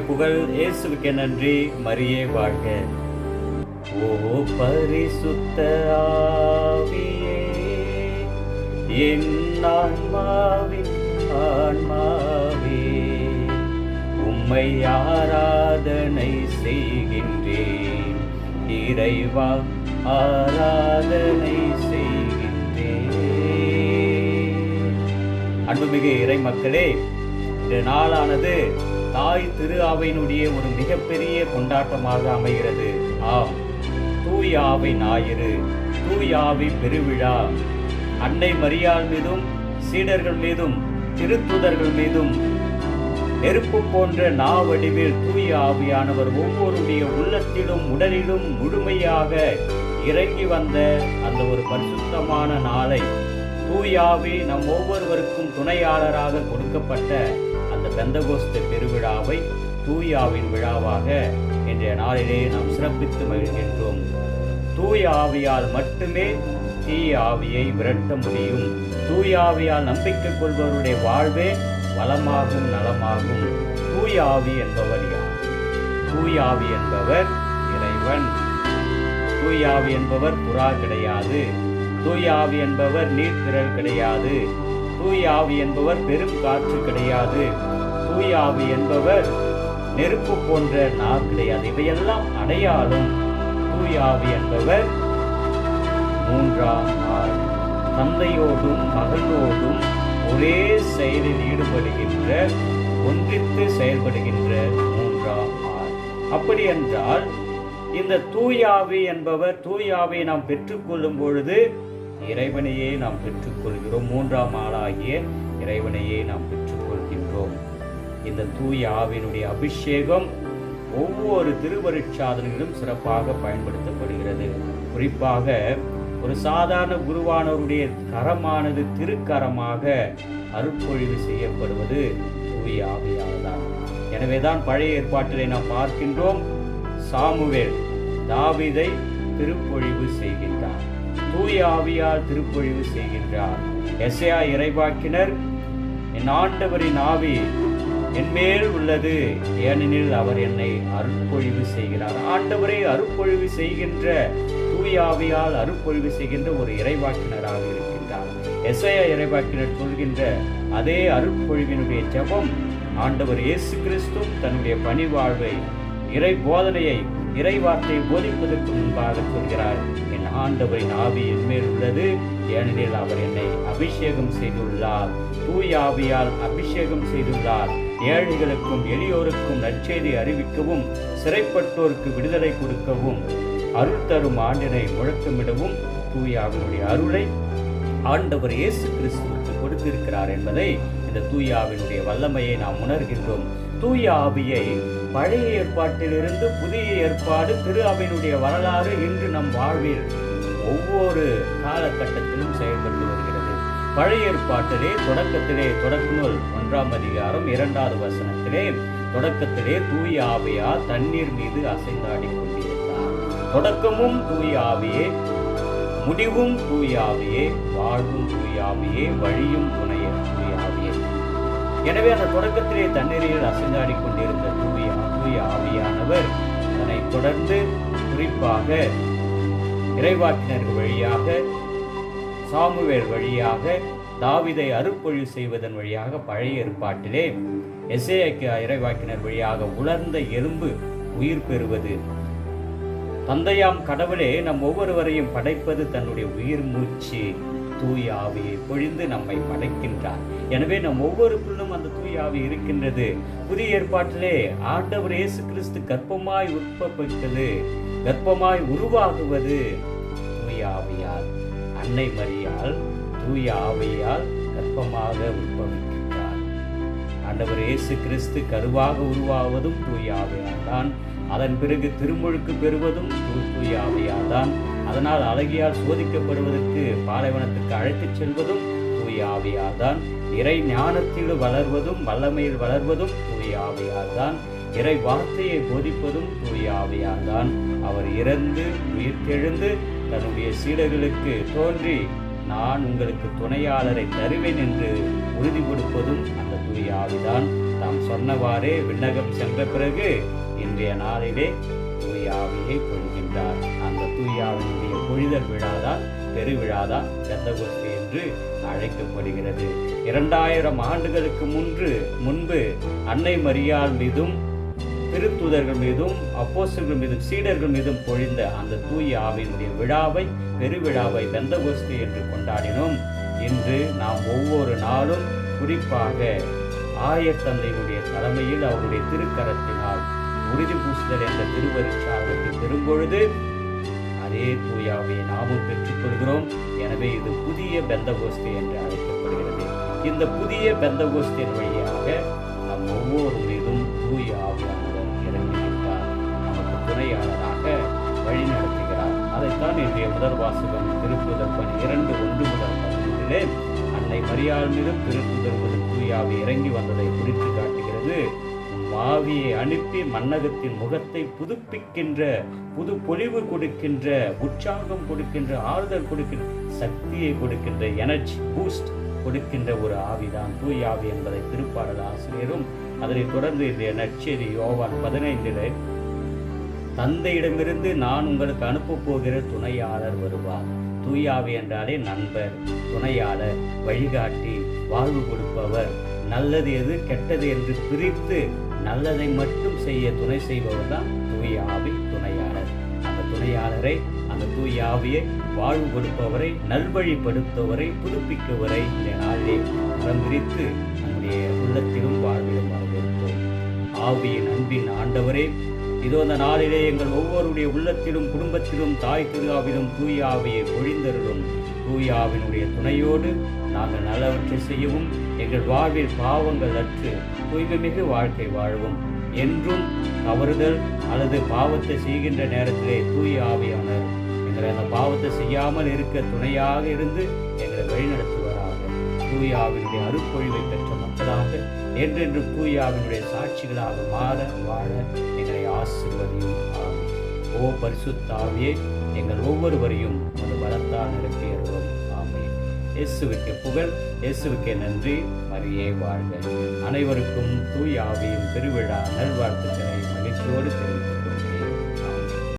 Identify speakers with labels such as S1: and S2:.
S1: புகழ், இயேசுவுக்கே நன்றி, மரியே வாழ்க. ஓ பரிசுத்த ஆவியே, என் ஆன்மாவின் ஆன்மாவே, உம்மை ஆராதனை செய்கின்றேன். இறைவா ஆராதனை செய்கின்றேன். அன்புமிகு இறை மக்களே, இந்த நாளானது தாய் திரு அவையினுடைய ஒரு மிகப்பெரிய கொண்டாட்டமாக அமைகிறது. ஆம், தூய ஆவி ஞாயிறு, தூய ஆவி பெருவிழா. அன்னை மரியாள் மீதும் சீடர்கள் மீதும் திருத்துதர்கள் மீதும் நெருப்பு போன்ற நாவடிவில் தூய ஆவியானவர் ஒவ்வொருடைய உள்ளத்திலும் உடலிலும் முழுமையாக இறங்கி வந்த அந்த ஒரு பரிசுத்தமான நாளை, தூய ஆவி நம் ஒவ்வொருவருக்கும் துணையாளராக கொடுக்கப்பட்ட அந்த பெந்தகோஸ்து பெருவிழாவை தூய ஆவின் விழாவாக இன்றைய நாளிலே நாம் சிறப்பித்து மகிழ்கின்றோம். தூய ஆவியால் மட்டுமே தீய ஆவியை விரட்ட முடியும். தூய ஆவியால் நம்பிக்கை கொள்பவருடைய வாழ்வே வளமாகும், நலமாகும். தூய ஆவி என்பவர் யார்? தூய ஆவி என்பவர் இறைவன். தூய ஆவி என்பவர் புறா கிடையாது. தூய ஆவி என்பவர் நீர்த்திரள் கிடையாது. தூய ஆவி என்பவர் பெரும் காற்று கிடையாது. தூய ஆவி என்பவர் நெருப்பு போன்ற நார் கிடையாது. இவையெல்லாம் அடையாளம். தூய ஆவி என்பவர் மூன்றாம் ஆள், தந்தையோடும் மகனோடும் ஒரே செயலில் ஈடுபடுகின்ற, ஒன்றித்து செயல்படுகின்ற மூன்றாம் ஆள். அப்படி என்றால் இந்த தூய ஆவி என்பவர், தூய ஆவியை நாம் பெற்றுக்கொள்ளும் பொழுது இறைவனையே நாம் பெற்றுக்கொள்கிறோம். மூன்றாம் ஆளாகிய இறைவனையே நாம் பெற்றுக்கொள்கின்றோம். இந்த தூய ஆவியினுடைய அபிஷேகம் ஒவ்வொரு திருவருட்சாதனையிலும் சிறப்பாக பயன்படுத்தப்படுகிறது. குறிப்பாக ஒரு சாதாரண குருவானவருடைய கரமானது திருக்கரமாக அருட்பொழிவு செய்யப்படுவது தூய ஆவியால் தான். எனவேதான் பழைய ஏற்பாட்டிலே நாம் பார்க்கின்றோம், சாமுவேல் தாவீதை திருப்பொழிவு செய்கின்றார், தூய ஆவியால் திருப்பொழிவு செய்கின்றார். எசேயா இறைவாக்கினர், என் ஆண்டவரின் ஆவி என்மேல் உள்ளது, ஏனெனில் அவர் என்னை அருட்பொழிவு செய்கிறார். ஆண்டவரை அருட்பொழிவு செய்கின்ற, தூய ஆவியால் அருட்பொழிவு செய்கின்ற ஒரு இறைவாக்கினராக இருக்கின்றார். எசேயா இறைவாக்கினர் சொல்கின்ற அதே அருட்பொழிவினுடைய ஜெபம் ஆண்டவர் இயேசு கிறிஸ்து தன்னுடைய பணிவாழ்வை, இறை போதனையை, இறை வார்த்தையை போதிப்பதற்கு முன்பாக சொல்கிறார், என் ஆண்டவரின் ஆவி என்மேல் உள்ளது, ஏனெனில் அவர் என்னை அபிஷேகம் செய்துள்ளார். தூய ஆவியால் அபிஷேகம் செய்துள்ளார். ஏழைகளுக்கும் எளியோருக்கும் நற்செய்தி அறிவிக்கவும், சிறைப்பட்டோருக்கு விடுதலை கொடுக்கவும், அருள் தரும் ஆண்டினை முழக்கமிடவும் தூய ஆவியினுடைய அருளை ஆண்டவர் இயேசு கிறிஸ்துவுக்கு கொடுத்திருக்கிறார் என்பதை, இந்த தூய ஆவியினுடைய வல்லமையை நாம் உணர்கின்றோம். தூய ஆவியை பழைய ஏற்பாட்டிலிருந்து புதிய ஏற்பாடு, திரு அவையினுடைய வரலாறு இன்று நம் வாழ்வில் ஒவ்வொரு காலகட்டத்திலும் செயல்பட்டு வருகிறது. பழைய ஏற்பாட்டிலே தொடக்க நூல் 1ஆம் அதிகாரம் 2வது வசனத்திலே, தொடக்கத்திலே தூய ஆவியால் தண்ணீர் மீது அசைந்தாடி கொண்டிருந்தார். தொடக்கமும் தூய ஆவியே, முடிவும் தூய ஆவியே, வாழ்வும் தூய ஆவியே, வழியும் துணைய தூய ஆவியே. எனவே அந்த தொடக்கத்திலே தண்ணீரில் அசைந்தாடி கொண்டிருந்த தூய ஆவியானவர் அதனைத் தொடர்ந்து குறிப்பாக இறைவாக்கினர்கள் வழியாக, சாமுவேல் வழியாக, தாவீதை அருட்பொழிவு செய்வதன் வழியாக, பழைய ஏற்பாட்டிலே எசேயா இறைவாக்கினர் வழியாக உலர்ந்த எலும்பு உயிர் பெறுவது, தந்தையாம் கடவுளே நம் ஒவ்வொருவரையும் படைப்பது தன்னுடைய உயிர் மூச்சு தூய ஆவியை பொழிந்து நம்மை படைக்கின்றார். எனவே நம் ஒவ்வொருக்குள்ளும் அந்த தூய ஆவி இருக்கின்றது. புதிய ஏற்பாட்டிலே ஆண்டவர் இயேசு கிறிஸ்து கர்ப்பமாய் உற்பவித்தது, கர்ப்பமாய் உருவாகுவது தூய ஆவியால். அன்னை மரியாள் தூய ஆவியால் கர்ப்பமாக உற்பவிக்கின்றார். ஆண்டவர் இயேசு கிறிஸ்து கருவாக உருவாவதும் தூய ஆவியால் தான். அதன் பிறகு திருமுழுக்கு பெறுவதும் தூய ஆவியால் தான். அதனால் அழகியால் சோதிக்கப்படுவதற்கு பாலைவனத்துக்கு அழைத்துச் செல்வதும் தூய ஆவியால் தான். இறை ஞானத்தில் வளர்வதும் வல்லமையில் வளர்வதும் தூய ஆவியால் தான். இறை வார்த்தையை போதிப்பதும் தூய ஆவியால் தான். அவர் இறந்து உயிர்த்தெழுந்து தன்னுடைய சீடர்களுக்கு தோன்றி, நான் உங்களுக்கு துணையாளரை தருவேன் என்று உறுதி கொடுப்பதும் அந்த தூய ஆவிதான். தாம் சொன்னவாறே விண்ணகம் சென்ற பிறகு இன்றைய நாளிலே தூய ஆவியை பொழிகின்றார். அந்த தூய ஆவியினுடைய பொழிதல் விழாதான் பெருவிழாதான் பெந்தகோஸ்து என்று அழைக்கப்படுகிறது. 2000 ஆண்டுகளுக்கு முன்பு அன்னை மரியாள் மீதும் திருத்தூதர்கள் மீதும் அப்போஸ்தலர்கள் மீதும் சீடர்கள் மீதும் பொழிந்த அந்த தூய ஆவியினுடைய விழாவை பெருவிழாவை பெந்தகோஸ்து என்று கொண்டாடினோம். இன்று நாம் ஒவ்வொரு நாளும் குறிப்பாக ஆயத்தந்தையினுடைய தலைமையில் அவருடைய திருக்கரத்தினால் உறுதி பூசுதல் என்ற திருவருட்சாதனத்தை பெறும்பொழுது அதே தூய ஆவியை நாமும் பெற்றுக்கொள்கிறோம். எனவே இது புதிய பெந்தகோஸ்து என்று அழைக்கப்படுகிறது. இந்த புதிய பெந்தகோஸ்தின் வழியாக நம் ஒவ்வொரு மீதும் தூய ஆவியானவர் இறங்குகின்றார், நமக்கு துணையாளராக வழி நடத்துகிறார். அதைத்தான் இன்றைய முதல் வாசகம் திருத்தூதர் பணி 2:1-15 அன்னை மரியாள் மீதும் திருத்தூதர் தூய ஆவி இறங்கி வந்ததை குறித்து காட்டுகிறது. ஆவியை அனுப்பி மன்னகத்தின் முகத்தை புதுப்பிக்கின்ற, புது பொலிவு கொடுக்கின்ற, உற்சாகம் கொடுக்கின்ற, ஆறுதல் கொடுக்கின்ற, சக்தியை கொடுக்கின்ற, எனர்ஜி பூஸ்ட் கொடுக்கின்ற ஒரு ஆவிதான் தூய ஆவி என்பதை திருப்பாடல் ஆசிரியரும் அதனைத் தொடர்ந்து இந்த நற்செய்தி யோவான் 15 தந்தையிடமிருந்து நான் உங்களுக்கு அனுப்ப போகிற துணையாளர் வருவார். தூய ஆவி என்றாலே நண்பர், துணையாளர், வழிகாட்டி, வாழ்வு கொடுப்பவர், நல்லது எது கெட்டது என்று பிரித்து நல்லதை மட்டும் செய்ய துணை செய்பவர் தான் தூய ஆவி துணையாளர். அந்த துணையாளரை, அந்த தூய ஆவியை, வாழ்வு கொடுப்பவரை, நல்வழிப்படுத்துவரை, புதுப்பிக்கவரை இந்த நாளிலே மரம் விரித்து நம்முடைய உள்ளத்திலும் வாழ்விலும் வரவேற்போம். ஆவியின் அன்பின் ஆண்டவரே, இதோ அந்த நாளிலே எங்கள் ஒவ்வொருடைய உள்ளத்திலும் குடும்பத்திலும் தாய் திருஆவிலும் தூய ஆவியை பொழிந்தருளும். தூய ஆவினுடைய துணையோடு நாங்கள் நல்லவற்றை செய்யவும், எங்கள் வாழ்வில் பாவங்கள் அற்று தூய்மை மிகு வாழ்க்கை வாழவும், என்றும் தவறுதல் அல்லது பாவத்தை செய்கின்ற நேரத்திலே தூய ஆவியானவர் எங்களை அந்த பாவத்தை செய்யாமல் இருக்க துணையாக இருந்து எங்களை வழிநடத்துவராக. தூய ஆவினுடைய அருட்பொழிவை பெற்ற மக்களாக என்றென்று தூய ஆவினுடைய சாட்சிகளாக மாற வாழ எங்களை ஆசீர்வதியும். ஓ பரிசுத்த ஆவியே, எங்கள் ஒவ்வொருவரையும் ஒரு பலத்தால் நிரப்பியருளும். ஆமென். இயேசுவுக்கு புகழ், இயேசுவுக்கு நன்றி. மரியே வாழ்க. அனைவருக்கும் தூய ஆவியின் பெருவிழா நல்வாழ்த்துக்களை மகிழ்ச்சியோடு தெரிவிக்கிறேன்.